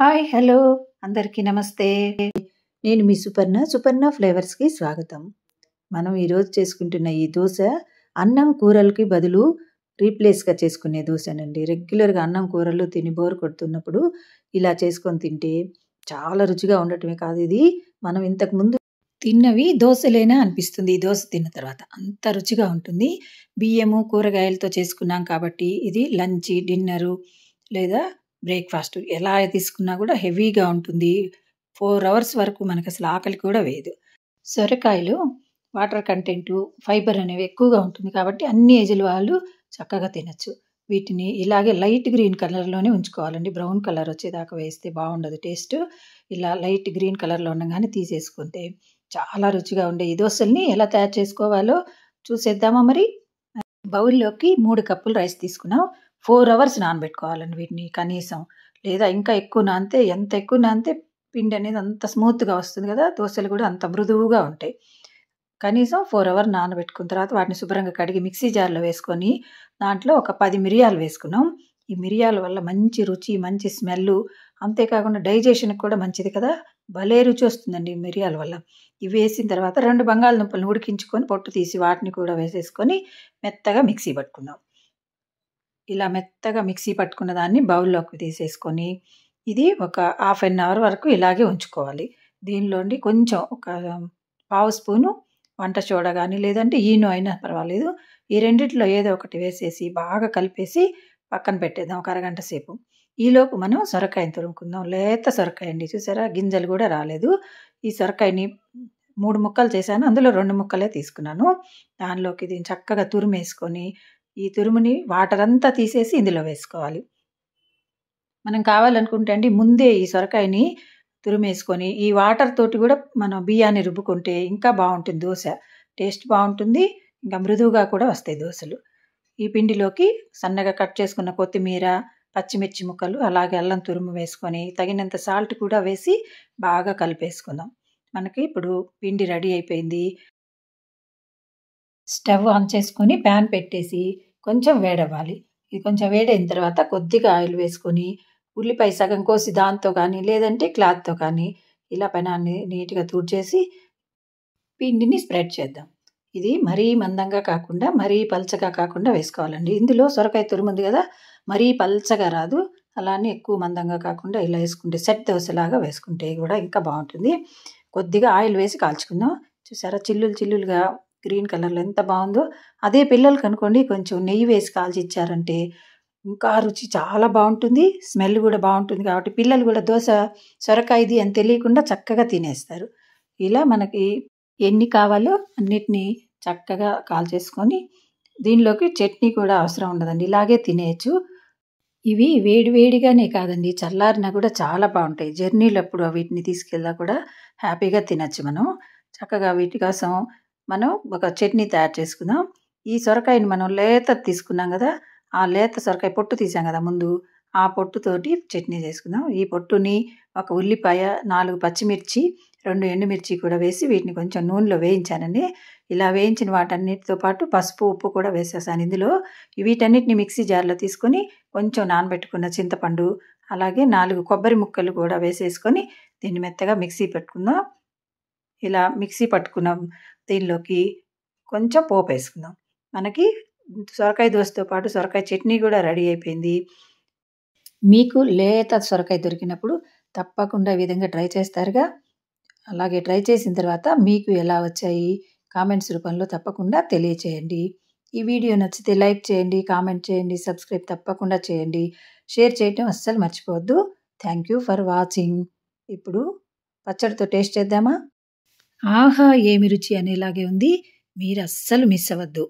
Hi! Hello! అందరికీ నమస్తే. నేను మీ సుపర్ణ. సుపర్ణ ఫ్లేవర్స్‌కి స్వాగతం. మనం ఈరోజు చేసుకుంటున్న ఈ దోస అన్నం, కూరలకి బదులు రీప్లేస్‌గా చేసుకునే దోసనండి. రెగ్యులర్‌గా అన్నం, కూరలు తిని బోర్ కొడుతున్నప్పుడు ఇలా చేసుకొని తింటే చాలా రుచిగా ఉండటమే కాదు, ఇది మనం ఇంతకుముందు తిన్నవి దోసలేనా అనిపిస్తుంది ఈ దోస తిన్న తర్వాత. అంత రుచిగా ఉంటుంది. బియ్యము, కూరగాయలతో చేసుకున్నాం కాబట్టి ఇది లంచ్, డిన్నరు లేదా బ్రేక్‌ఫాస్ట్ ఎలా తీసుకున్నా కూడా హెవీగా ఉంటుంది. 4 అవర్స్ వరకు మనకసలు ఆకలి కూడా వేయదు. సొరకాయలు వాటర్ కంటెంటు, ఫైబర్ అనేవి ఎక్కువగా ఉంటుంది కాబట్టి అన్ని ఏజ్‌ల వాళ్ళు చక్కగా తినొచ్చు. వీటిని ఇలాగే లైట్ గ్రీన్ కలర్‌లోనే ఉంచుకోవాలండి. బ్రౌన్ కలర్ వచ్చేదాకా వేస్తే బావుండదు టేస్టు. ఇలా లైట్ గ్రీన్ కలర్‌లో ఉండంగానే తీసేసుకుంటే చాలా రుచిగా ఉండే ఈ దోసల్ని ఎలా తయారు చేసుకోవాలో చూసేద్దామా మరి? బౌల్‌లోకి 3 కప్పులు రైస్ తీసుకున్నాం. 4 అవర్స్ నానబెట్టుకోవాలండి వీటిని కనీసం. లేదా ఇంకా ఎక్కువ నానితే, ఎంత ఎక్కువ నానితే పిండి అనేది అంత స్మూత్‌గా వస్తుంది కదా! దోసలు కూడా అంత మృదువుగా ఉంటాయి. కనీసం 4 అవర్ నానబెట్టుకున్న తర్వాత వాటిని శుభ్రంగా కడిగి మిక్సీ జార్‌లో వేసుకొని, దాంట్లో ఒక 10 మిరియాలు వేసుకున్నాం. ఈ మిరియాల వల్ల మంచి రుచి, మంచి స్మెల్లు, అంతేకాకుండా డైజెషన్‌కి కూడా మంచిది కదా! భలే రుచొస్తుందండి ఈ మిరియాల వల్ల. ఇవి వేసిన తర్వాత 2 బంగాళదుంపలను ఉడికించుకొని పొట్టు తీసి వాటిని కూడా వేసేసుకొని మెత్తగా మిక్సీ పట్టుకుందాం. ఇలా మెత్తగా మిక్సీ పట్టుకున్న దాన్ని బౌల్‌లోకి తీసేసుకొని, ఇది ఒక హాఫ్ ఎన్ అవర్ వరకు ఇలాగే ఉంచుకోవాలి. దీనిలోండి కొంచెం ఒక పావు స్పూను వంట సోడా గాని, లేదంటే ఈనో అయినా పర్వాలేదు. ఈ రెండిట్లో ఏదో ఒకటి వేసేసి బాగా కలిపేసి పక్కన పెట్టేద్దాం ఒక అరగంట సేపు. ఈలోపు మనం సొరకాయని తురుముకుందాం. లేత సొరకాయ అండి, చూసారా? గింజలు కూడా రాలేదు. ఈ సొరకాయని 3 ముక్కలు చేశాను. అందులో 2 ముక్కలే తీసుకున్నాను. దానిలోకి దీన్ని చక్కగా తురిమేసుకొని, ఈ తురుముని వాటరంతా తీసేసి ఇందులో వేసుకోవాలి. మనం కావాలనుకుంటే అండి ముందే ఈ సొరకాయని తురిమేసుకొని, ఈ వాటర్ తోటి కూడా మనం బియ్యాన్ని రుబ్బుకుంటే ఇంకా బావుంటుంది దోస. టేస్ట్ బావుంటుంది. ఇంకా మృదువుగా కూడా వస్తాయి దోసలు. ఈ పిండిలోకి సన్నగా కట్ చేసుకున్న కొత్తిమీర, పచ్చిమిర్చి ముక్కలు, అలాగే అల్లం తురుము వేసుకొని, తగినంత సాల్ట్ కూడా వేసి బాగా కలిపేసుకుందాం. మనకి ఇప్పుడు పిండి రెడీ అయిపోయింది. స్టవ్ ఆన్ చేసుకొని ప్యాన్ పెట్టేసి కొంచెం వేడవ్వాలి. ఇది కొంచెం వేడైన తర్వాత కొద్దిగా ఆయిల్ వేసుకొని, ఉల్లిపాయ సగం కోసి దాంతో కానీ, లేదంటే క్లాత్‌తో కానీ ఇలా పెనాన్ని నీట్‌గా తుడిచేసి పిండిని స్ప్రెడ్ చేద్దాం. ఇది మరీ మందంగా కాకుండా, మరీ పల్చగా కాకుండా వేసుకోవాలండి. ఇందులో సొరకాయ తురుముంది గదా! మరీ పల్చగా రాదు. అలానే ఎక్కువ మందంగా కాకుండా ఇలా వేసుకుంటే సెట్ దోసలాగా వేసుకుంటే కూడా ఇంకా బావుంటుంది. కొద్దిగా ఆయిల్ వేసి కాల్చుకుందాం. చూసారా? చిల్లులు చిల్లులుగా గ్రీన్ కలర్‌లో ఎంత బావుందో! అదే పిల్లలకనుకోండి కొంచెం నెయ్యి వేసి కాల్చిచ్చారంటే ఇంకా రుచి చాలా బావుంటుంది. స్మెల్ గూడా బావుంటుంది కాబట్టి పిల్లలు గూడా దోస సొరకాయది అని తెలియకుండా చక్కగా తినేస్తారు. ఇలా మనకి ఎన్ని కావాలో అన్నిటిని చక్కగా కాల్చేసుకొని, దీనిలోకి చట్నీ కూడా అవసరం ఉండదండి. ఇలాగే తినేయొచ్చు. ఇవి వేడి వేడిగానే కాదండి, చల్లారినా కూడా చాలా బావుంటాయి. జర్నీలప్పుడు వీటిని తీసుకెళ్ళినా కూడా హ్యాపీగా తినొచ్చు మనం. చక్కగా వీటి కోసం మనం ఒక చట్నీ తయారు చేసుకుందాం. ఈ సొరకాయని మనం లేతది తీసుకున్నాం గదా! ఆ లేత సొరకాయ పొట్టు తీసాం గదా ముందు, ఆ పొట్టుతోటి చట్నీ చేసుకుందాం. ఈ పొట్టుని ఒక ఉల్లిపాయ, 4 పచ్చిమిర్చి, 2 ఎండుమిర్చి కూడా వేసి వీటిని కొంచెం నూనెలో వేయించానండి. ఇలా వేయించిన వాటన్నిటితో పాటు పసుపు, ఉప్పు కూడా వేసేసాను ఇందులో. వీటన్నిటిని మిక్సీ జార్‌లో తీసుకొని కొంచెం నానబెట్టుకున్న చింతపండు, అలాగే 4 కొబ్బరి ముక్కలు కూడా వేసేసుకొని దీన్ని మెత్తగా మిక్సీ పెట్టుకుందాం. ఇలా మిక్సీ పట్టుకున్న దీనిలోకి కొంచెం పోపేసుకుందాం. మనకి సొరకాయ దోసతో పాటు సొరకాయ చట్నీ కూడా రెడీ అయిపోయింది. మీకు లేత సొరకాయ దొరికినప్పుడు తప్పకుండా ఈ విధంగా ట్రై చేస్తారుగా? అలాగే ట్రై చేసిన తర్వాత మీకు ఎలా వచ్చాయి కామెంట్స్ రూపంలో తప్పకుండా తెలియచేయండి. ఈ వీడియో నచ్చితే లైక్ చేయండి, కామెంట్ చేయండి, సబ్స్క్రైబ్ తప్పకుండా చేయండి. షేర్ చేయటం అస్సలు మర్చిపోవద్దు. Thank you for watching. ఇప్పుడు పచ్చడితో టేస్ట్ చేద్దామా? ఆహా! ఏమి రుచి అనేలాగే ఉంది. మీరు అస్సలు మిస్ అవ్వద్దు.